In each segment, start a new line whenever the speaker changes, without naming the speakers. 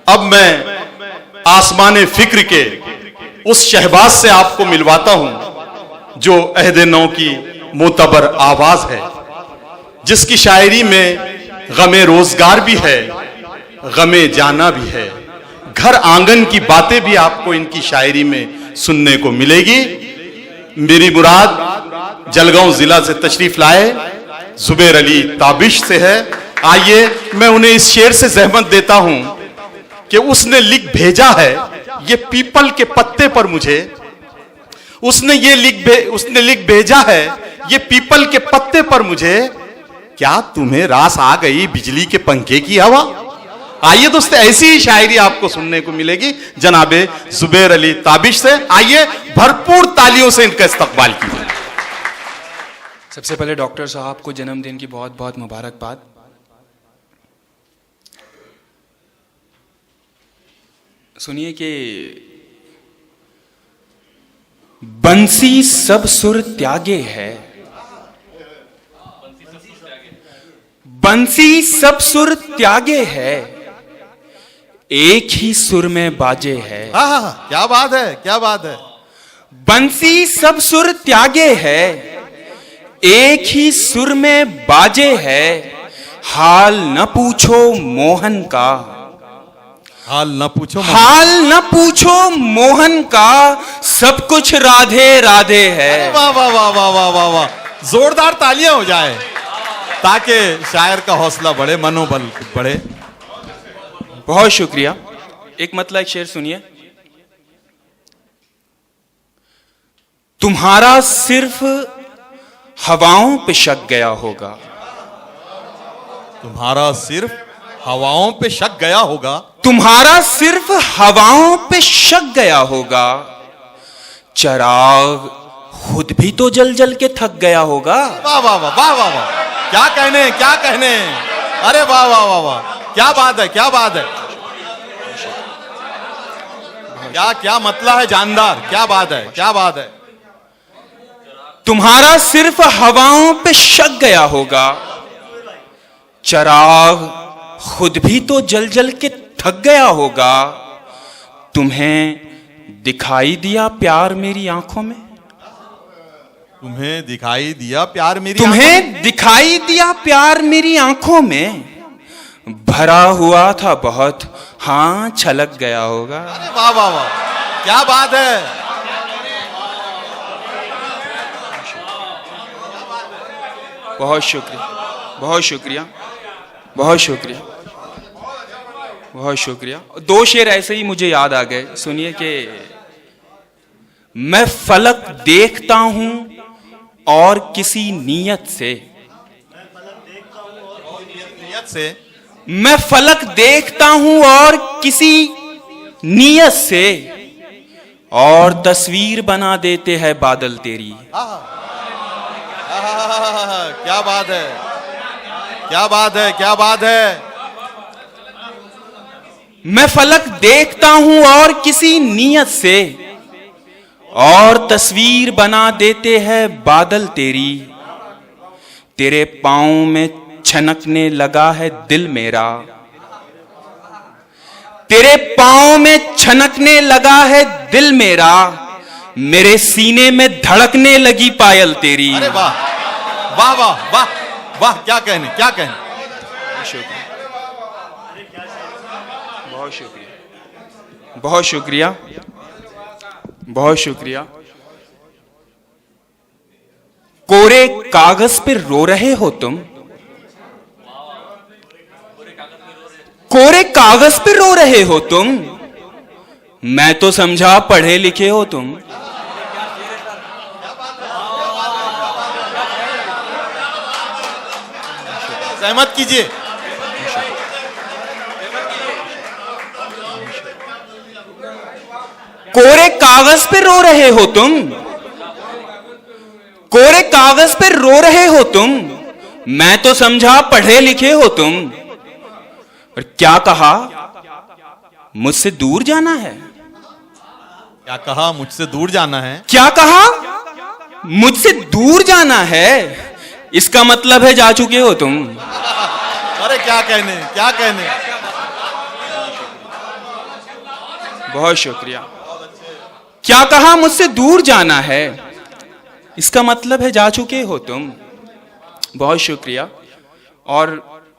अब मैं आसमाने फिक्र के उस शहबाज से आपको मिलवाता हूं जो अहद नौ की मोतबर आवाज है, जिसकी शायरी में गमे रोजगार भी है, गमे जाना भी है। घर आंगन की बातें भी आपको इनकी शायरी में सुनने को मिलेगी। मेरी मुराद जलगांव जिला से तशरीफ लाए जुबैर अली ताबिश से है। आइए मैं उन्हें इस शेर से जहमत देता हूं कि उसने लिख भेजा है ये पीपल के पत्ते पर मुझे, उसने लिख भेजा है ये पीपल के पत्ते पर मुझे, क्या तुम्हें रास आ गई बिजली के पंखे की हवा। आइए दोस्तों, ऐसी ही शायरी आपको सुनने को मिलेगी जनाबे जुबैर अली ताबिश से। आइए भरपूर तालियों से इनका इस्तकबाल कीजिए।
सबसे पहले डॉक्टर साहब को जन्मदिन की बहुत बहुत मुबारकबाद। सुनिए कि बंसी सब सुर त्यागे है, बंसी सब सुर त्यागे है, एक ही सुर में बाजे है।
क्या बात है, क्या बात है।
बंसी सब सुर त्यागे है, एक ही सुर में बाजे है, हाल न पूछो मोहन का,
हाल न पूछो,
हाल न पूछो मोहन का, सब कुछ राधे राधे है।
वाह वाह वाह वाह वाह वाह वाह, जोरदार तालियां हो जाए ताकि शायर का हौसला बढ़े, मनोबल बढ़े।
बहुत शुक्रिया। एक मतलब एक शेर सुनिए। तुम्हारा सिर्फ हवाओं पे शक गया होगा,
तुम्हारा सिर्फ हवाओं पे शक गया होगा,
तुम्हारा सिर्फ हवाओं पे शक गया होगा, चराग खुद भी तो जल जल के थक गया होगा।
वाह वाह वाह वाह वाह वाह, क्या कहने, क्या कहने। अरे वाह वाह वाह वाह, क्या बात है, क्या बात है, क्या क्या मतलब है जानदार, क्या बात है, क्या बात है।
तुम्हारा सिर्फ हवाओं पे शक गया होगा, चराग खुद भी तो जल जल के थक गया होगा, तुम्हें दिखाई दिया प्यार मेरी आंखों में,
तुम्हें दिखाई दिया प्यार मेरी,
तुम्हें दिखाई दिया प्यार मेरी आंखों में, भरा हुआ था बहुत, हां छलक गया होगा।
अरे वाह वाह वाह, क्या बात है।
बहुत शुक्रिया, बहुत शुक्रिया, बहुत शुक्रिया, बहुत शुक्रिया। दो शेर ऐसे ही मुझे याद आ गए। सुनिए कि मैं फलक देखता हूं और किसी नियत से, मैं फलक देखता हूं और किसी नियत से, और तस्वीर बना देते हैं बादल तेरी।
क्या बात है, क्या बात है, क्या बात है।
मैं फलक देखता हूं और किसी नियत से, और तस्वीर बना देते हैं बादल तेरी, तेरे पांव में छनकने लगा है दिल मेरा, तेरे पांव में छनकने लगा है दिल मेरा, मेरे सीने में धड़कने लगी पायल तेरी।
अरे वाह वाह वाह वाह वाह, क्या कहने, क्या कहने।
बहुत शुक्रिया, बहुत शुक्रिया, बहुत शुक्रिया। कोरे कागज पे रो रहे हो तुम, कोरे कागज पे रो रहे हो तुम, मैं तो समझा पढ़े लिखे हो तुम।
सहमत कीजिए।
कोरे कागज पे रो रहे हो तुम, कोरे कागज पे रो रहे हो तुम, मैं तो समझा पढ़े लिखे हो तुम। और क्या कहा, मुझसे दूर जाना है,
क्या कहा, मुझसे दूर जाना है,
क्या कहा, मुझसे दूर जाना है, इसका मतलब है जा चुके हो तुम।
अरे क्या कहने, क्या कहने।
बहुत शुक्रिया। क्या कहा मुझसे दूर जाना है, इसका मतलब है जा चुके हो तुम। बहुत शुक्रिया। और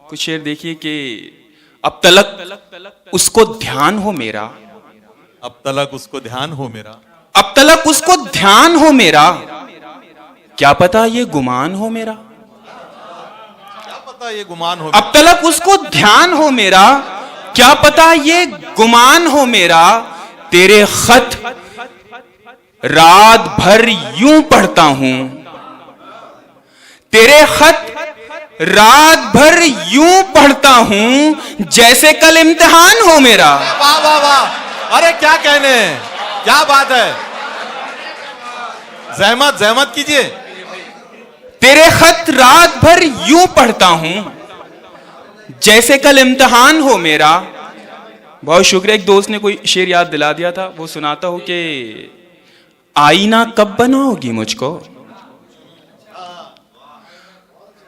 कुछ शेर देखिए कि अब तलक उसको ध्यान हो मेरा,
अब तलक उसको ध्यान हो मेरा,
अब तलक उसको ध्यान हो मेरा, क्या पता ये गुमान हो मेरा।
क्या पता ये गुमान हो।
अब तलक उसको ध्यान हो मेरा, क्या पता ये गुमान हो मेरा। तेरे खत रात भर यूं पढ़ता हूं, तेरे खत रात भर यूं पढ़ता हूं जैसे कल इम्तिहान हो मेरा।
वाह वाह वाह, अरे क्या कहने, क्या बात है। जहमत जहमत कीजिए।
तेरे खत रात भर यूं पढ़ता हूं जैसे कल इम्तिहान हो मेरा। बहुत शुक्रिया। एक दोस्त ने कोई शेर याद दिला दिया था, वो सुनाता हूं कि आईना कब बनाओगी मुझको,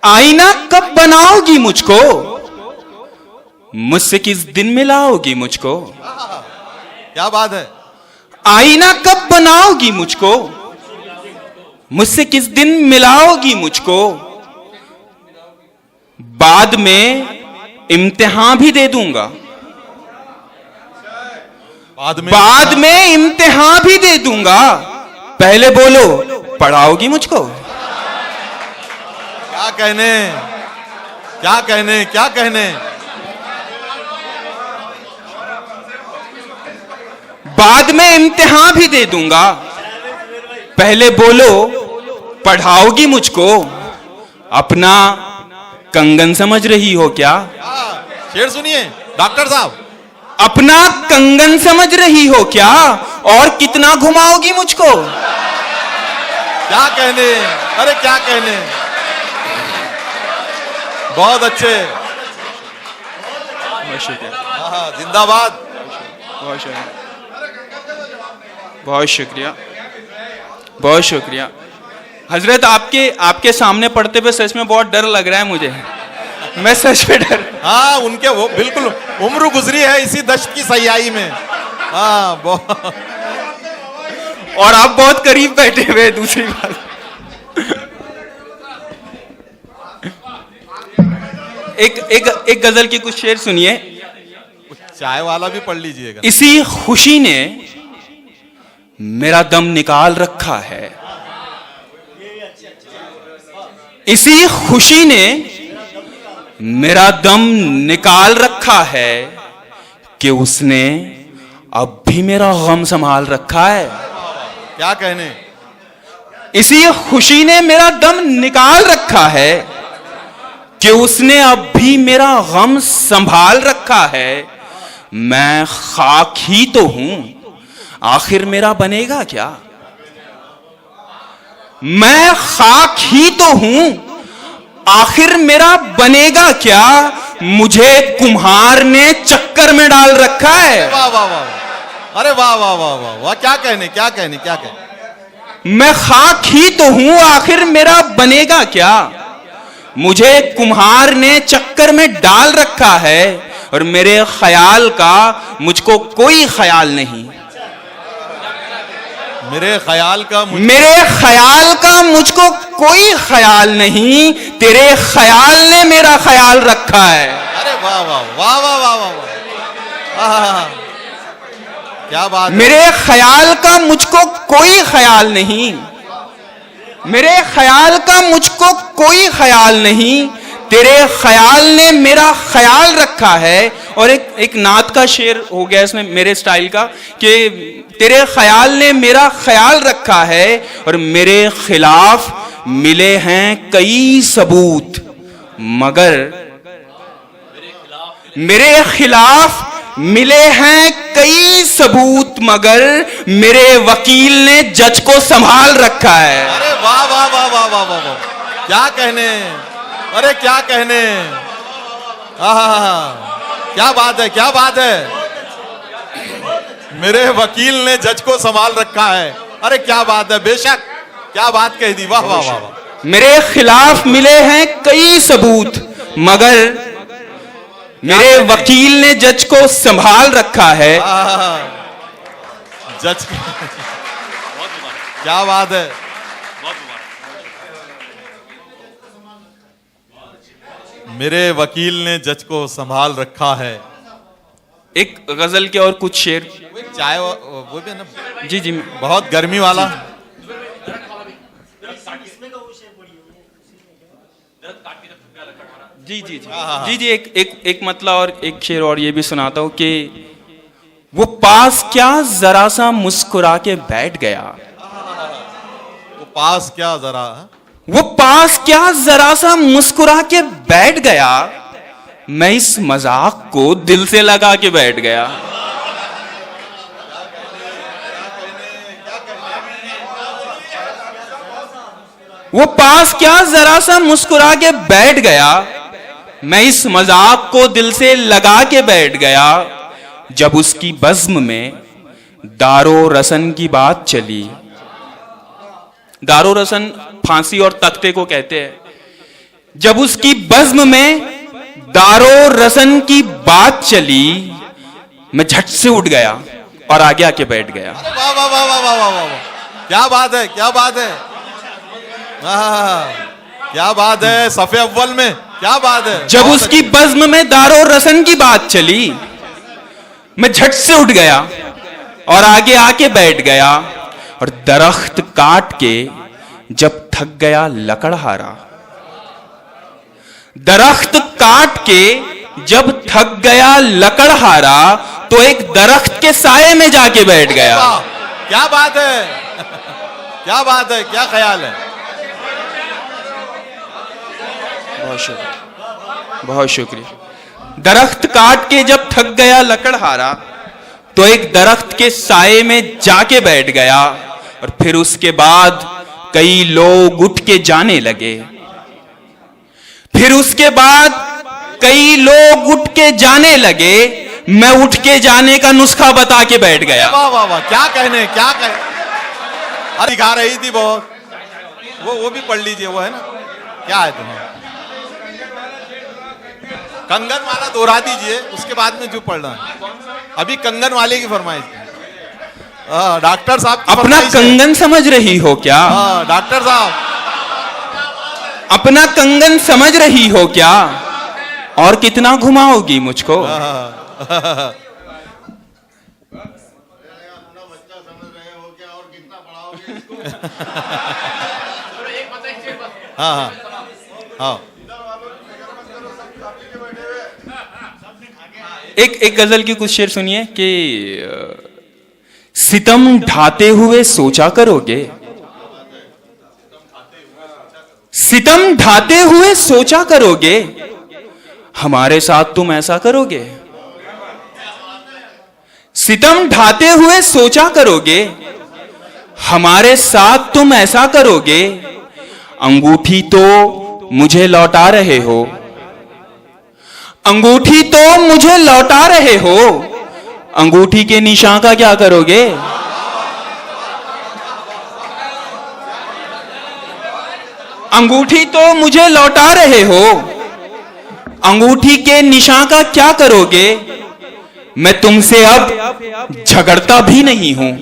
आईना कब बनाओगी मुझको, मुझसे किस दिन मिलाओगी मुझको।
क्या बात है।
आईना कब बनाओगी मुझको, मुझसे किस दिन मिलाओगी मुझको। बाद में इम्तिहान भी दे दूंगा, बाद में इम्तिहान भी दे दूंगा। पहले बोलो पढ़ाओगी मुझको।
क्या कहने, क्या कहने, क्या कहने।
बाद में इम्तिहान भी दे दूंगा, पहले बोलो पढ़ाओगी मुझको। अपना कंगन समझ रही हो क्या।
शेर सुनिए डॉक्टर साहब।
अपना कंगन समझ रही हो क्या, और कितना घुमाओगी मुझको।
क्या कहने, अरे क्या कहने। बहुत अच्छे, जिंदाबाद।
बहुत शुक्रिया, बहुत शुक्रिया, बहुत शुक्रिया। हजरत आपके सामने पढ़ते हुए सच में बहुत डर लग रहा है मुझे। मैं सच में डर।
हाँ, उनके वो बिल्कुल उम्र गुजरी है इसी दश्त की सयाही में। हाँ बहुत।
और आप बहुत करीब बैठे हुए। दूसरी बात, एक गजल की कुछ शेर सुनिए।
चाय वाला भी पढ़ लीजिएगा।
इसी खुशी ने मेरा दम निकाल रखा है, इसी खुशी ने मेरा दम निकाल रखा है, कि उसने अब भी मेरा गम संभाल रखा है।
क्या कहने।
इसी खुशी ने मेरा दम निकाल रखा है, कि उसने अब भी मेरा गम संभाल रखा है। मैं खाक ही तो हूं, आखिर मेरा बनेगा क्या। मैं खाक ही तो हूं, आखिर मेरा बनेगा क्या। मुझे कुम्हार ने चक्कर में डाल रखा है।
वाह वाह वाह, अरे वाह वाह वाह वाह वाह। क्या कहने, क्या कहने, क्या कहने।
मैं खाक ही तो हूं, आखिर मेरा बनेगा क्या। मुझे कुम्हार ने चक्कर में डाल रखा है, और मेरे ख्याल का मुझको कोई ख्याल नहीं।
मेरे ख्याल का मुझको कोई ख्याल नहीं। तेरे ख्याल ने मेरा ख्याल रखा है। अरे वाह वाह वाह वाह वाह वाह, क्या बात।
मेरे ख्याल का मुझको कोई ख्याल नहीं, मेरे ख्याल का मुझको कोई ख्याल नहीं। तेरे ख्याल ने मेरा ख्याल रखा है। और एक नात का शेर हो गया इसमें मेरे स्टाइल का, कि तेरे ख्याल ने मेरा ख्याल रखा है, और मेरे खिलाफ मिले हैं कई सबूत, मगर मेरे खिलाफ मिले हैं कई सबूत, मगर मेरे वकील ने जज को संभाल रखा है।
अरे वाह वाह वाह वाह वाह वाह वाह, क्या कहने, अरे क्या कहने। क्या बात है, क्या बात है। मेरे वकील ने जज को संभाल रखा है। अरे क्या बात है, बेशक क्या बात कह दी। वाह वाह वाह वाह।
मेरे खिलाफ मिले हैं कई सबूत, मगर मेरे वकील ने जज को संभाल रखा है।
जज क्या बात है। मेरे वकील ने जज को संभाल रखा है।
एक गजल के और कुछ शेर।
चाय वो भी ना
जी जी
बहुत गर्मी वाला।
जी जी जी जी एक मतलब और एक शेर और ये भी सुनाता हूँ कि वो पास क्या जरा सा मुस्कुरा के बैठ गया।
वो पास क्या जरा,
वो पास क्या जरा सा मुस्कुरा के बैठ गया, मैं इस मजाक को दिल से लगा के बैठ गया। वो पास क्या जरा सा मुस्कुरा के बैठ गया, मैं इस मजाक को दिल से लगा के बैठ गया। जब उसकी बज़्म में दारो रसन की बात चली, दारो रसन फांसी और तख्ते को कहते हैं। जब उसकी बज़्म में दारो रसन की बात चली, मैं झट से उठ गया और आगे आके बैठ गया।
वाह वाह वाह वाह वाह वाह वाह, क्या बात है, क्या बात है, क्या बात है। सफ़े अव्वल में क्या बात है।
जब उसकी बज़्म में दारो रसन की बात चली, मैं झट से उठ गया और आगे आके बैठ गया। और दरख्त काट के जब थक गया लकड़हारा, दरख्त काट के जब थक गया लकड़हारा, तो एक दरख्त के साये में जाके बैठ गया।
क्या बात है, क्या बात है, क्या ख्याल है।
बहुत शुक्रिया, बहुत शुक्रिया। दरख्त काट के जब थक गया लकड़हारा, तो एक दरख्त के साये में जाके बैठ गया। और फिर उसके बाद कई लोग उठ के जाने लगे। फिर उसके बाद कई लोग उठ के जाने लगे, मैं उठ के जाने का नुस्खा बता के बैठ गया।
वाह वाह वाह, क्या कहने, क्या कह, अरे दिखा रही थी बहुत। वो भी पढ़ लीजिए, वो है ना, क्या है तुम्हारा कंगन वाला दोहरा दीजिए, उसके बाद में जो पढ़ना है। अभी कंगन वाले की फरमाइश। डॉक्टर साहब
अपना कंगन समझ रही हो क्या?
डॉक्टर साहब
अपना कंगन समझ रही हो क्या? और कितना घुमाओगी मुझको?
हाँ हाँ,
एक गजल की कुछ शेर सुनिए कि सितम ढाते हुए सोचा करोगे, सितम ढाते हुए सोचा करोगे, हमारे साथ तुम ऐसा करोगे। सितम ढाते हुए सोचा करोगे, हमारे साथ तुम ऐसा करोगे। अंगूठी तो मुझे लौटा रहे हो, अंगूठी तो मुझे लौटा रहे हो, अंगूठी के निशान का क्या करोगे? अंगूठी तो मुझे लौटा रहे हो, अंगूठी के निशान का क्या करोगे? मैं तुमसे अब झगड़ता भी नहीं हूं,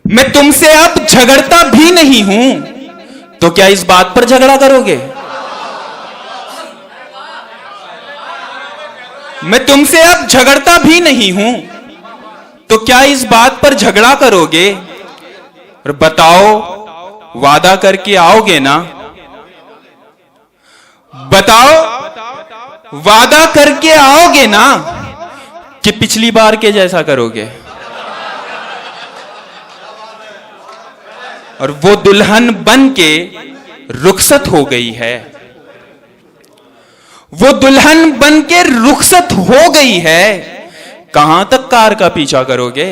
मैं तुमसे अब झगड़ता भी नहीं हूं, तो क्या इस बात पर झगड़ा करोगे? मैं तुमसे अब झगड़ता भी नहीं हूं, तो क्या इस बात पर झगड़ा करोगे? और बताओ वादा करके आओगे ना? बताओ वादा करके आओगे ना कि पिछली बार के जैसा करोगे? और वो दुल्हन बन के रुखसत हो गई है, वो दुल्हन बन के रुखसत हो गई है, कहां तक कार का पीछा करोगे?